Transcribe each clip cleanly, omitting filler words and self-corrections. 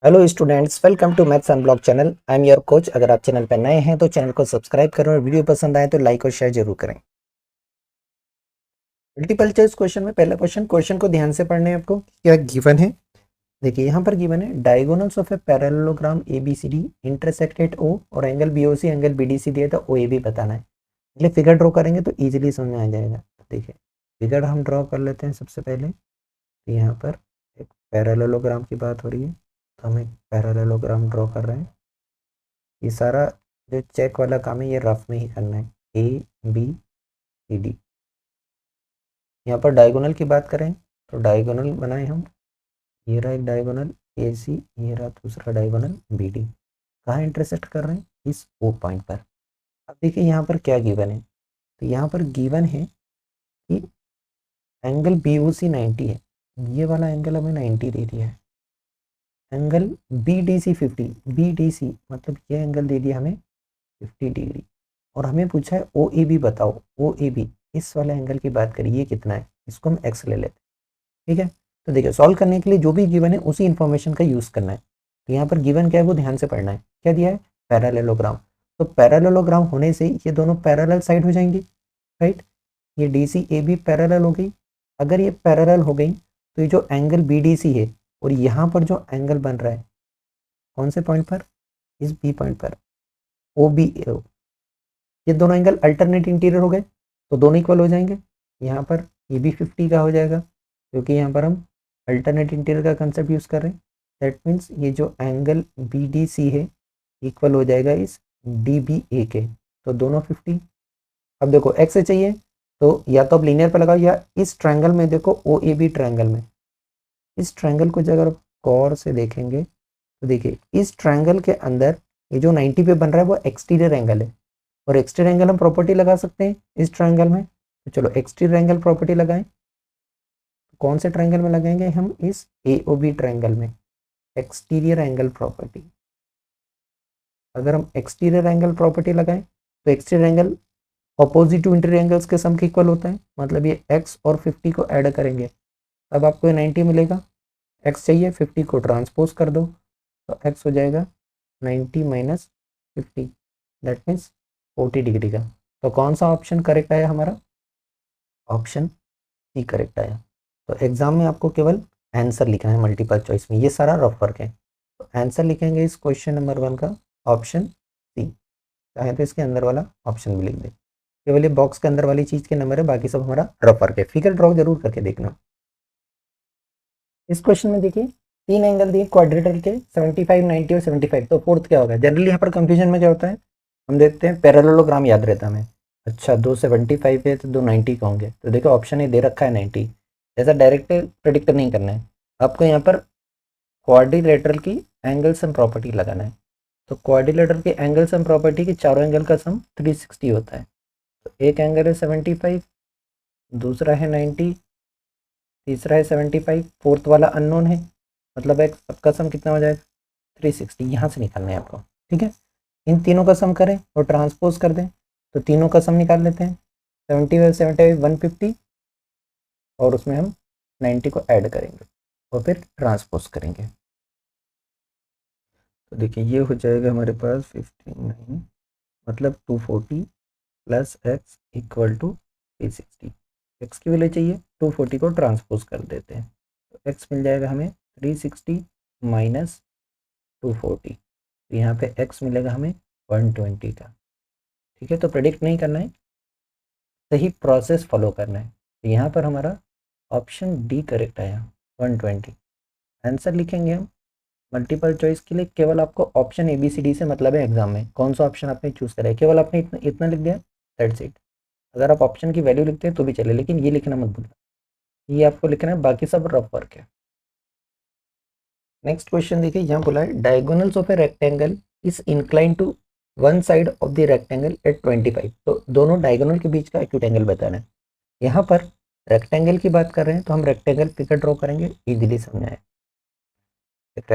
Hello students, welcome to maths unblock channel. I am your coach. अगर आप channel पर नए हैं तो चैनल को सब्सक्राइब करें और वीडियो पसंद आए तो लाइक और शेयर जरूर करें। मल्टीपल चॉइस क्वेश्चन में पहला क्वेश्चन को ध्यान से पढ़ने हैं आपको। क्या गिवन है? देखिए यहाँ पर गिवन है diagonals of a parallelogram ABCD intersect at O और एंगल BOC एंगल BDC दिया था, OAB बताना है। इसलिए फिगर ड्रॉ करेंगे तो इजीली समझ में आ जाएगा। देखिए फिगर हम ड्रॉ कर लेते हैं सबसे पहले। तो यहाँ पर एक पैरेललोग्राम की बात हो रही है, तो हम एक पैरेललोग्राम ड्रॉ कर रहे हैं। ये सारा जो चेक वाला काम है ये रफ में ही करना है। ABCD। यहाँ पर डायगोनल की बात करें तो डायगोनल बनाए हम। ये रहा एक डायगोनल AC, ये रहा दूसरा डायगोनल BD। कहाँ इंटरसेक्ट कर रहे हैं? इस O पॉइंट पर। अब देखिए यहाँ पर क्या गिवन है। तो यहाँ पर गिवन है कि एंगल BOC 90 है। ये वाला एंगल हमें 90 दे दिया है। Angle BDC 50। BDC मतलब ये एंगल दे दिया हमें 50 डिग्री। और हमें पूछा है OAB बताओ। OAB इस वाले एंगल की बात करिए, ये कितना है? इसको हम x ले लेते हैं। ठीक है, तो देखिए सॉल्व करने के लिए जो भी गिवन है उसी इंफॉर्मेशन का यूज़ करना है। तो यहाँ पर गिवन क्या है वो ध्यान से पढ़ना है। क्या दिया है? पैरेललोग्राम। तो पैरेललोग्राम होने से ये दोनों पैरेलल साइड हो जाएंगी, राइट। ये DCAB पैरेलल हो गई। अगर ये पैरेलल हो गई तो ये जो एंगल BDC है और यहाँ पर जो एंगल बन रहा है कौन से पॉइंट पर? इस B पॉइंट पर OBA। ये दोनों एंगल अल्टरनेट इंटीरियर हो गए तो दोनों इक्वल हो जाएंगे। यहाँ पर ये भी 50 का हो जाएगा क्योंकि यहाँ पर हम अल्टरनेट इंटीरियर का कंसेप्ट यूज़ कर रहे हैं। दैट मीन्स ये जो एंगल BDC है इक्वल हो जाएगा इस DBA के, तो दोनों 50। अब देखो x से चाहिए तो या तो आप लीनियर पे लगाओ या इस ट्रायंगल में देखो OAB ट्रायंगल में। इस ट्रायंगल को अगर आप गौर से देखेंगे तो देखिए इस ट्रायंगल के अंदर ये जो 90 पे बन रहा है वो एक्सटीरियर एंगल है और एक्सटीरियर एंगल हम प्रॉपर्टी लगा सकते हैं इस ट्रायंगल में। तो चलो एक्सटीरियर एंगल प्रॉपर्टी लगाएं। कौन से ट्रायंगल में लगाएंगे हम? इस AOB ट्रायंगल में एक्सटीरियर एंगल प्रॉपर्टी। अगर हम एक्सटीरियर एंगल प्रॉपर्टी लगाएं तो exterior angle opposite to interior angles के सम के इक्वल होता है। मतलब ये x और 50 को ऐड करेंगे तब आपको ये 90 मिलेगा। x चाहिए, 50 को ट्रांसपोज कर दो तो x हो जाएगा 90 माइनस 50, दैट मीन्स 40 डिग्री का। तो कौन सा ऑप्शन करेक्ट आया हमारा? ऑप्शन सी करेक्ट आया। तो एग्जाम में आपको केवल आंसर लिखना है मल्टीपल चॉइस में, ये सारा रफ वर्क है। तो आंसर लिखेंगे इस क्वेश्चन नंबर 1 का ऑप्शन सी। चाहे तो इसके अंदर वाला ऑप्शन भी लिख दे। केवल ये बॉक्स के अंदर वाली चीज़ के नंबर है, बाकी सब हमारा रफ वर्क है। फिगर ड्रॉ जरूर करके देखना। इस क्वेश्चन में देखिए 3 एंगल दिए क्वाड्रेटर के 75, 90 और 75। तो फोर्थ क्या होगा? जनरली यहाँ पर कंफ्यूजन में क्या होता है, हम देखते हैं पैरेललोग्राम याद रहता है हमें। अच्छा 275 है तो 290 का होंगे। तो देखो ऑप्शन ये दे रखा है 90। ऐसा डायरेक्ट प्रेडिक्ट नहीं करना है आपको, यहाँ पर क्वाड्रिलेटरल की एंगल सम प्रॉपर्टी लगाना है। तो क्वाड्रिलेटरल के एंगल सम प्रॉपर्टी के चारों एंगल का सम 360 होता है। तो एक एंगल है 75, दूसरा है 90, तीसरा है 75, फोर्थ वाला अननोन है। मतलब एक सबका सम कितना हो जाएगा? 360। यहाँ से निकालना है आपको, ठीक है। इन तीनों का सम करें और ट्रांसपोज कर दें तो तीनों का सम निकाल लेते हैं। 75 75 150 और उसमें हम 90 को ऐड करेंगे और फिर ट्रांसपोज करेंगे। तो देखिए ये हो जाएगा हमारे पास 59 मतलब 240 plus x equal to 360। x की वैल्यू चाहिए, 240 को ट्रांसपोज कर देते हैं तो x मिल जाएगा हमें 360 माइनस 240। तो यहाँ पे x मिलेगा हमें 120 का। ठीक है, तो प्रेडिक्ट नहीं करना है, सही प्रोसेस फॉलो करना है। तो यहाँ पर हमारा ऑप्शन डी करेक्ट आया 120। आंसर लिखेंगे हम मल्टीपल चॉइस के लिए। केवल आपको ऑप्शन ABCD से मतलब है एग्जाम में कौन सा ऑप्शन आपने चूज करा है। केवल आपने इतना लिख दिया, दैट्स इट। अगर आप ऑप्शन की वैल्यू लिखते हैं तो भी चले, लेकिन ये लिखना मत भूलना, ये आपको लिखना है, बाकी सब रफ वर्क है। नेक्स्ट क्वेश्चन देखिए, यहाँ बोला है diagonals of a rectangle is incline to one side of the rectangle at 25। तो दोनों डायगोनल के बीच का एक्यूट एंगल बताना है। यहाँ पर रेक्टेंगल की बात कर रहे हैं तो हम रेक्टेंगल फिगर ड्रॉ करेंगे, इजीली समझाएं। एक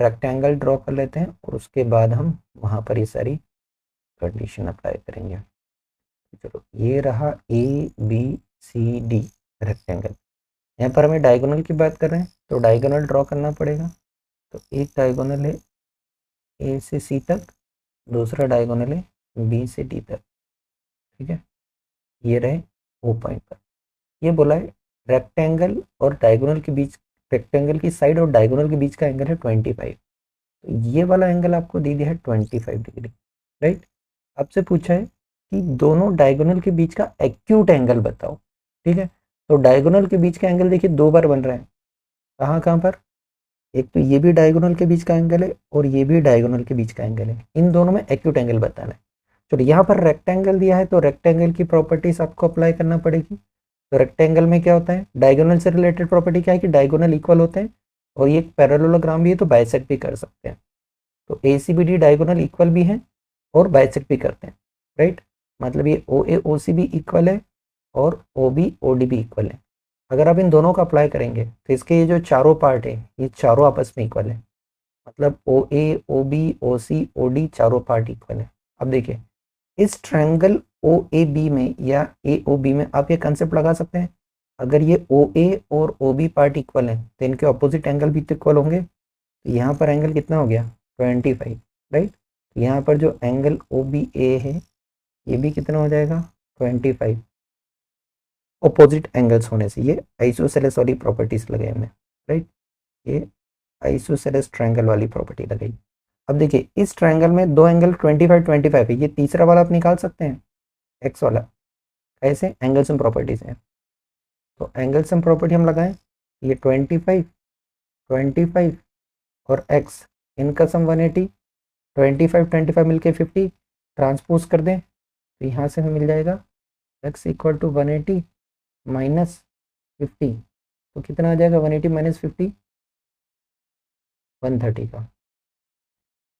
रेक्टेंगल ड्रॉ कर लेते हैं और उसके बाद हम वहाँ पर ये सारी कंडीशन अप्लाई करेंगे। चलो ये रहा ABCD रेक्टेंगल। यहाँ पर हमें डायगोनल की बात कर रहे हैं तो डायगोनल ड्रॉ करना पड़ेगा। तो एक डायगोनल है ए से सी तक, दूसरा डायगोनल है बी से डी तक, ठीक है। ये रहे ओ पॉइंट पर। ये बोला है रेक्टेंगल और डायगोनल के बीच, रेक्टेंगल की साइड और डायगोनल के बीच का एंगल है 25। तो ये वाला एंगल आपको दे दिया है 25 डिग्री, राइट। आपसे पूछा है कि दोनों डायगोनल के बीच का एक्यूट एंगल बताओ, ठीक है। तो डायगोनल के बीच का एंगल देखिए दो बार बन रहा है, कहाँ कहाँ पर, एक तो ये भी डायगोनल के बीच का एंगल है और ये भी डायगोनल के बीच का एंगल है, इन दोनों में एक्यूट एंगल बताना है। चलो यहाँ पर रेक्टेंगल दिया है तो रेक्टेंगल की प्रॉपर्टीज आपको अप्लाई करना पड़ेगी। तो रेक्टेंगल में क्या होता है, डायगोनल से रिलेटेड प्रॉपर्टी क्या है कि डायगोनल इक्वल होते हैं, और ये एक पैरेललोग्राम भी है तो बाइसेक्ट भी कर सकते हैं। तो A C B D diagonal equal भी हैं और बाइसेक्ट भी करते हैं, राइट। मतलब ये ओ ए ओ सी भी इक्वल है और ओ बी ओ डी भी इक्वल है। अगर आप इन दोनों को अप्लाई करेंगे तो इसके ये जो चारों पार्ट है ये चारों आपस में इक्वल है, मतलब ओ ए ओ बी ओ सी ओ डी चारों पार्ट इक्वल है। अब देखिए इस ट्रायंगल ओ ए बी में या ए ओ बी में आप ये कंसेप्ट लगा सकते हैं, अगर ये ओ ए और ओ बी पार्ट इक्वल है तो इनके ऑपोजिट एंगल भी तो इक्वल होंगे। तो यहाँ पर एंगल कितना हो गया 25, राइट। यहाँ पर जो एंगल ओ बी ए है ये भी कितना हो जाएगा 25, ऑपोजिट एंगल्स होने से। ये आइसोसेलेस वाली प्रॉपर्टीज लगे हमें, राइट। ये आइसोसेलेस ट्रायंगल वाली प्रॉपर्टी लगाई। अब देखिए इस ट्रायंगल में दो एंगल 25 25 है, ये तीसरा वाला आप निकाल सकते हैं एक्स वाला, ऐसे एंगल सम प्रॉपर्टीज हैं। तो एंगल सम प्रॉपर्टी हम लगाएं, ये 25 25 और एक्स, इनका सम 180, 25 25 मिलके 50, ट्रांसपोज कर दें तो यहाँ से हमें मिल जाएगा एक्स इक्वल टू 180 माइनस 50। तो कितना आ जाएगा 180 माइनस 50, 130 का।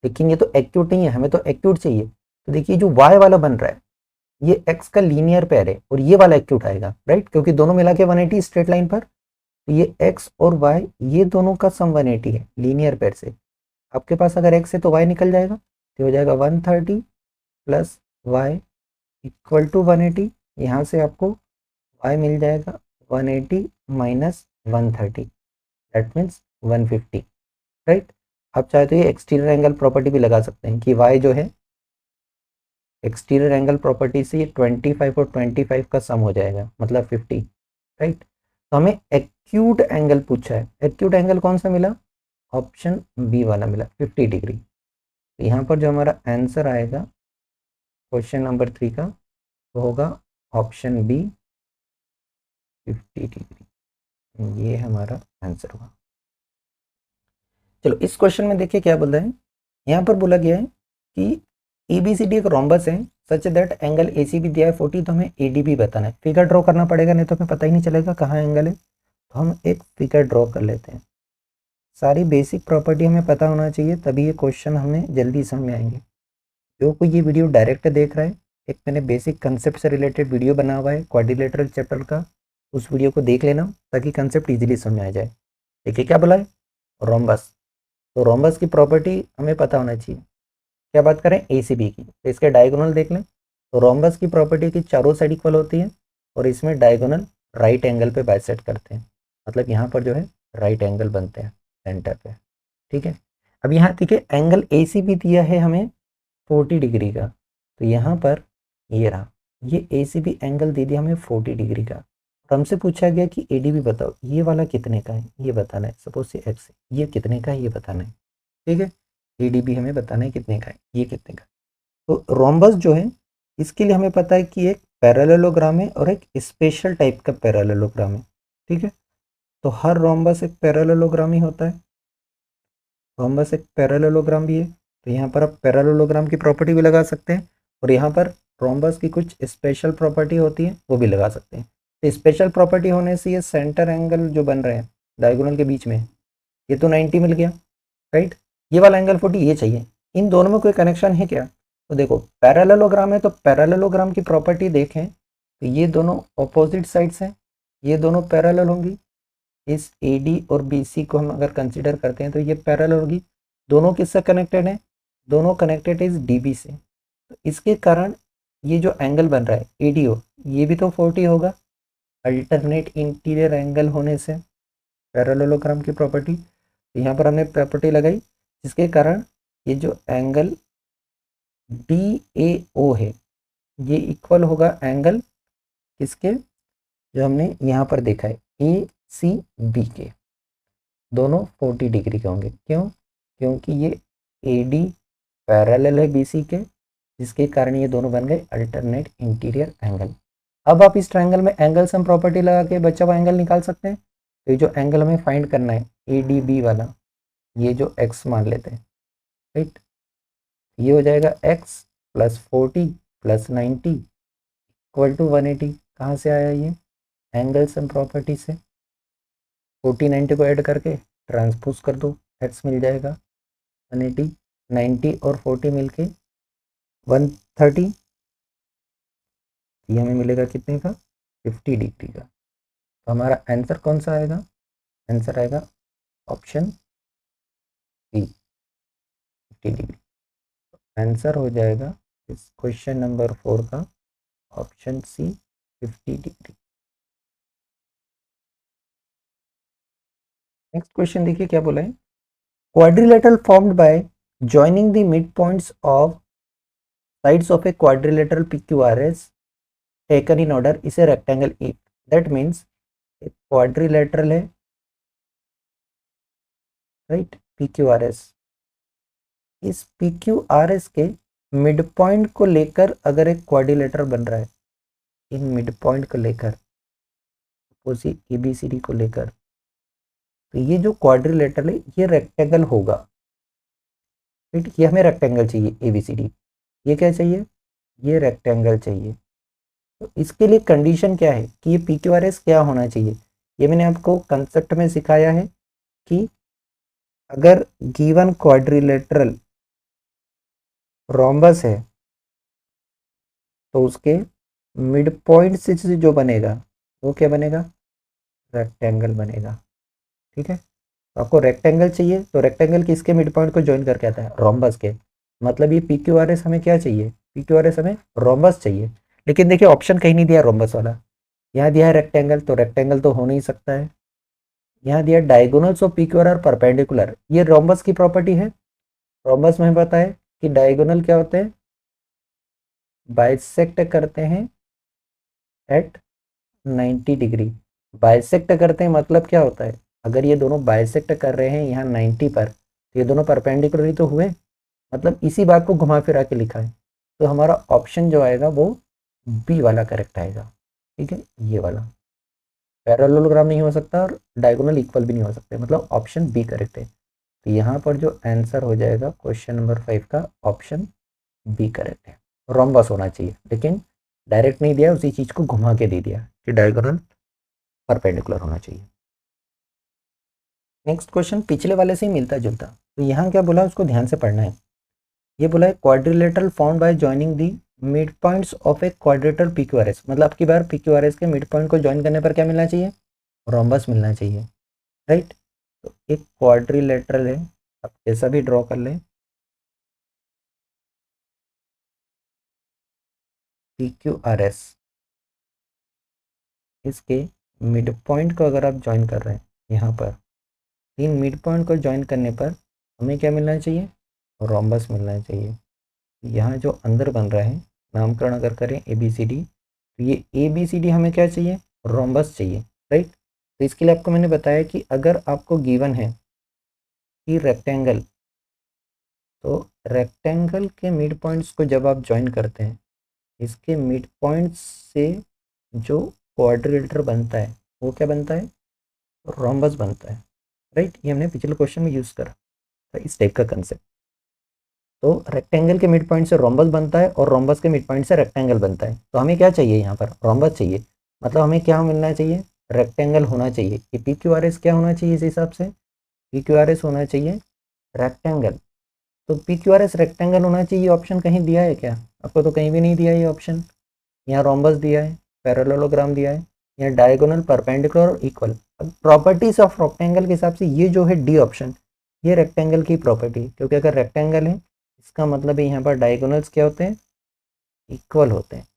लेकिन ये तो एक्यूट नहीं है, हमें तो एक्यूट चाहिए। तो देखिए जो वाई वाला बन रहा है ये एक्स का लीनियर पेयर है और ये वाला एक्यूट आएगा, राइट, क्योंकि दोनों मिला के 180 स्ट्रेट लाइन पर। तो ये एक्स और वाई ये दोनों का सम 180 है लीनियर पेयर से। आपके पास अगर एक्स है तो वाई निकल जाएगा, तो हो जाएगा 130 प्लस वाई इक्वल टू 180। यहाँ से आपको वाई मिल जाएगा 180 माइनस 130, दैट मीन्स 150, राइट। आप चाहे तो ये एक्सटीरियर एंगल प्रॉपर्टी भी लगा सकते हैं कि वाई जो है एक्सटीरियर एंगल प्रॉपर्टी से ये 25 और 25 का सम हो जाएगा, मतलब 50, राइट। तो हमें एक्यूट एंगल पूछा है, एक्यूट एंगल कौन सा मिला, ऑप्शन बी वाला मिला 50 डिग्री। तो यहाँ पर जो हमारा आंसर आएगा क्वेश्चन नंबर 3 का वो होगा ऑप्शन बी 50 डिग्री, ये हमारा आंसर होगा। चलो इस क्वेश्चन में देखिए क्या बोल रहा है, यहाँ पर बोला गया है कि ABCD एक रोम्बस है सच दैट एंगल ACB दिया है 40, तो हमें ADB बताना है। फिगर ड्रॉ करना पड़ेगा, नहीं तो हमें पता ही नहीं चलेगा कहाँ एंगल है। तो हम एक फिगर ड्रॉ कर लेते हैं। सारी बेसिक प्रॉपर्टी हमें पता होना चाहिए, तभी ये क्वेश्चन हमें जल्दी समझ में आएंगे। जो कोई ये वीडियो डायरेक्ट देख रहा है, एक मैंने बेसिक कंसेप्ट से रिलेटेड वीडियो बना हुआ है क्वाड्रिलेटरल चैप्टर का, उस वीडियो को देख लेना ताकि कंसेप्ट ईजिली समझ में आ जाए। देखिए क्या बोला है, रोम्बस। तो रोम्बस की प्रॉपर्टी हमें पता होना चाहिए। क्या बात करें ACB की, तो इसके डायगोनल देख लें। तो रोम्बस की प्रॉपर्टी की चारों साइड इक्वल होती है और इसमें डायगोनल राइट एंगल पे बाइसेक्ट करते हैं, मतलब यहाँ पर जो है राइट एंगल बनते हैं सेंटर पे, ठीक है। अब यहाँ देखिए एंगल ACB दिया है हमें 40 डिग्री का, तो यहाँ पर ये रहा, ये ACB एंगल दे दिया हमें 40 डिग्री का। और हमसे पूछा गया कि ADB बताओ, ये वाला कितने का है ये बताना है। सपोज से एक्स है, ये कितने का है ये बताना है, ठीक है। ADB हमें बताना है कितने का है, ये कितने का। तो रोम्बस जो है इसके लिए हमें पता है कि एक पैरेललोग्राम है और एक स्पेशल टाइप का पैरेललोग्राम है, ठीक है। तो हर रोम्बस एक पैरेललोग्राम ही होता है, रोम्बस एक पैरेललोग्राम भी है। तो यहाँ पर आप पैरेललोग्राम की प्रॉपर्टी भी लगा सकते हैं और यहाँ पर रोम्बस की कुछ स्पेशल प्रॉपर्टी होती है वो भी लगा सकते हैं। तो स्पेशल प्रॉपर्टी होने से ये सेंटर एंगल जो बन रहे हैं डायगोनल के बीच में, ये तो 90 मिल गया, राइट। ये वाला एंगल 40 ये चाहिए। इन दोनों में कोई कनेक्शन है क्या, तो देखो पैरेललोग्राम है तो पैरेललोग्राम की प्रॉपर्टी देखें तो ये दोनों ऑपोजिट साइड्स हैं, ये दोनों पैरेलल होंगी। इस AD और BC को हम अगर कंसिडर करते हैं तो ये पैरेलल होगी। दोनों किससे कनेक्टेड हैं, दोनों कनेक्टेड इस DB से। तो इसके कारण ये जो एंगल बन रहा है ADO ये भी तो 40 होगा, अल्टरनेट इंटीरियर एंगल होने से पैरेललोग्राम की प्रॉपर्टी। तो यहाँ पर हमने प्रॉपर्टी लगाई जिसके कारण ये जो एंगल DAO है ये इक्वल होगा एंगल किसके, जो हमने यहाँ पर देखा है ACB के, दोनों 40 डिग्री के होंगे। क्यों? क्योंकि ये AD पैरेलल है BC के, जिसके कारण ये दोनों बन गए अल्टरनेट इंटीरियर एंगल। अब आप इस ट्रायंगल में एंगल सम प्रॉपर्टी लगा के बच्चा हुआ एंगल निकाल सकते हैं। तो ये जो एंगल हमें फाइंड करना है ADB वाला, ये जो x मान लेते हैं, राइट, ये हो जाएगा x plus 40 plus 90 equal to 180। कहाँ से आया ये? एंगल सम प्रॉपर्टी से। 40 90 को ऐड करके ट्रांसपोज कर दो, x मिल जाएगा 180, 90 और 40 मिलके 130, ये हमें मिलेगा कितने का? 50 डिग्री का। तो हमारा आंसर कौन सा आएगा? आंसर आएगा ऑप्शन बी, 50 डिग्री। आंसर हो जाएगा इस क्वेश्चन नंबर 4 का option C, 50 degree. Next question देखिए क्या बोला है। Quadrilateral formed by joining the mid points of sides of a quadrilateral PQRS taken in order is a rectangle if that means quadrilateral है, right, PQRS। इस PQRS के mid point को लेकर अगर एक क्वाड्रिलेटरल बन रहा है, इन मिड पॉइंट को लेकर, सपोज ABCD को लेकर, तो ये जो क्वाड्रिलेटरल है ये रेक्टेंगल होगा, राइट। ये हमें रेक्टेंगल चाहिए ABCD, ये क्या चाहिए? ये रेक्टेंगल चाहिए। तो इसके लिए कंडीशन क्या है कि ये PQRS क्या होना चाहिए? ये मैंने आपको कंसेप्ट में सिखाया है कि अगर गिवन क्वाड्रिलेटरल रोम्बस है तो उसके मिड पॉइंट से जो बनेगा वो क्या बनेगा? रेक्टेंगल बनेगा, ठीक है। तो आपको रेक्टेंगल चाहिए, तो रेक्टेंगल किसके मिड पॉइंट को ज्वाइन करके आता है? रोम्बस के। मतलब ये PQRS हमें क्या चाहिए? PQRS हमें रोम्बस चाहिए। लेकिन देखिए ऑप्शन कहीं नहीं दिया रोम्बस वाला, यहाँ दिया है रेक्टेंगल, तो रेक्टेंगल तो हो नहीं सकता है। यहाँ दिया डायगोनल्स ऑफ PQR परपेंडिकुलर, ये रोम्बस की प्रॉपर्टी है। रोम्बस में पता है कि डायगोनल क्या होते हैं? बाइसेक्ट करते हैं एट 90 डिग्री। बाइसेक्ट करते हैं मतलब क्या होता है? अगर ये दोनों बाइसेक्ट कर रहे हैं यहाँ 90 पर, तो ये दोनों परपेंडिकुलर ही तो हुए, मतलब इसी बात को घुमा फिरा के लिखा है। तो हमारा ऑप्शन जो आएगा वो बी वाला करेक्ट आएगा, ठीक है, ये वाला। पैरेललोग्राम नहीं हो सकता और डायगोनल इक्वल भी नहीं हो सकते, मतलब ऑप्शन बी करेक्ट है। तो यहाँ पर जो आंसर हो जाएगा क्वेश्चन नंबर 5 का ऑप्शन बी करेक्ट है। रोम्बस होना चाहिए, लेकिन डायरेक्ट नहीं दिया, उसी चीज को घुमा के दे दिया कि डायगोनल परपेंडिकुलर होना चाहिए। नेक्स्ट क्वेश्चन पिछले वाले से ही मिलता जुलता। तो यहाँ क्या बोला उसको ध्यान से पढ़ना है। ये बोला है quadrilateral formed by joining the mid points of a quadrilateral PQRS, मतलब आपकी बार PQRS के मिड पॉइंट को ज्वाइन करने पर क्या मिलना चाहिए? रोम्बस मिलना चाहिए, राइट। तो एक क्वाड्रिलेटरल है, आप ऐसा भी ड्रॉ कर लें, PQRS, इसके मिड पॉइंट को अगर आप ज्वाइन कर रहे हैं यहाँ पर, इन मिड पॉइंट को ज्वाइन करने पर हमें क्या मिलना चाहिए? रोम्बस मिलना चाहिए। यहाँ जो अंदर बन रहा है, नामकरण अगर करें ABCD, तो ये ABCD हमें क्या चाहिए? रोम्बस चाहिए, राइट। तो इसके लिए आपको मैंने बताया कि अगर आपको गिवन है कि रेक्टेंगल, तो रेक्टेंगल के मिड पॉइंट्स को जब आप ज्वाइन करते हैं, इसके मिड पॉइंट्स से जो क्वाड्रिलेटरल बनता है वो क्या बनता है? रोम्बस बनता है, राइट। ये हमने पिछले क्वेश्चन में यूज़ करा था इस टाइप का कंसेप्ट। तो रेक्टेंगल के मिड पॉइंट से रोम्बस बनता है और रोम्बस के मिड पॉइंट से रेक्टेंगल बनता है। तो हमें क्या चाहिए? यहाँ पर रोम्बस चाहिए, मतलब हमें क्या मिलना चाहिए? रेक्टेंगल होना चाहिए। कि PQRS क्या होना चाहिए? इस हिसाब से PQRS होना चाहिए रेक्टेंगल। तो PQRS रेक्टेंगल होना चाहिए, ऑप्शन कहीं दिया है क्या? आपको तो कहीं भी नहीं दिया ये ऑप्शन। यहाँ रोम्बस दिया है, पैरेललोग्राम दिया है, यहाँ डायगोनल, परपेंडिकुलर और इक्वल। अब प्रॉपर्टीज ऑफ रेक्टेंगल के हिसाब से ये जो है डी ऑप्शन, ये रेक्टेंगल की प्रॉपर्टी है, क्योंकि अगर रेक्टेंगल है इसका मतलब है यहाँ पर डायगोनल्स क्या होते हैं? इक्वल होते हैं।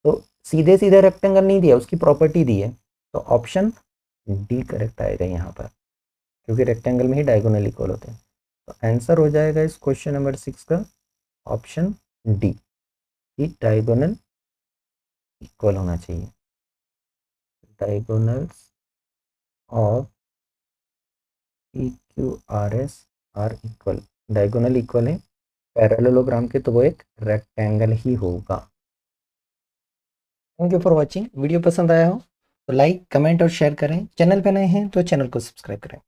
तो सीधे सीधे रेक्टेंगल नहीं दिया, उसकी प्रॉपर्टी दी है, तो ऑप्शन डी करेक्ट आएगा यहाँ पर, क्योंकि रेक्टेंगल में ही डायगोनल इक्वल होते हैं। तो आंसर हो जाएगा इस क्वेश्चन नंबर 6 का ऑप्शन डी, कि डायगोनल इक्वल होना चाहिए। Diagonals of PQRS are equal, diagonal equal है पैरेललोग्राम के, तो वो एक रेक्टेंगल ही होगा। Thank you for watching. Video पसंद आया हो तो लाइक, कमेंट और शेयर करें। चैनल पे नए हैं तो चैनल को सब्सक्राइब करें।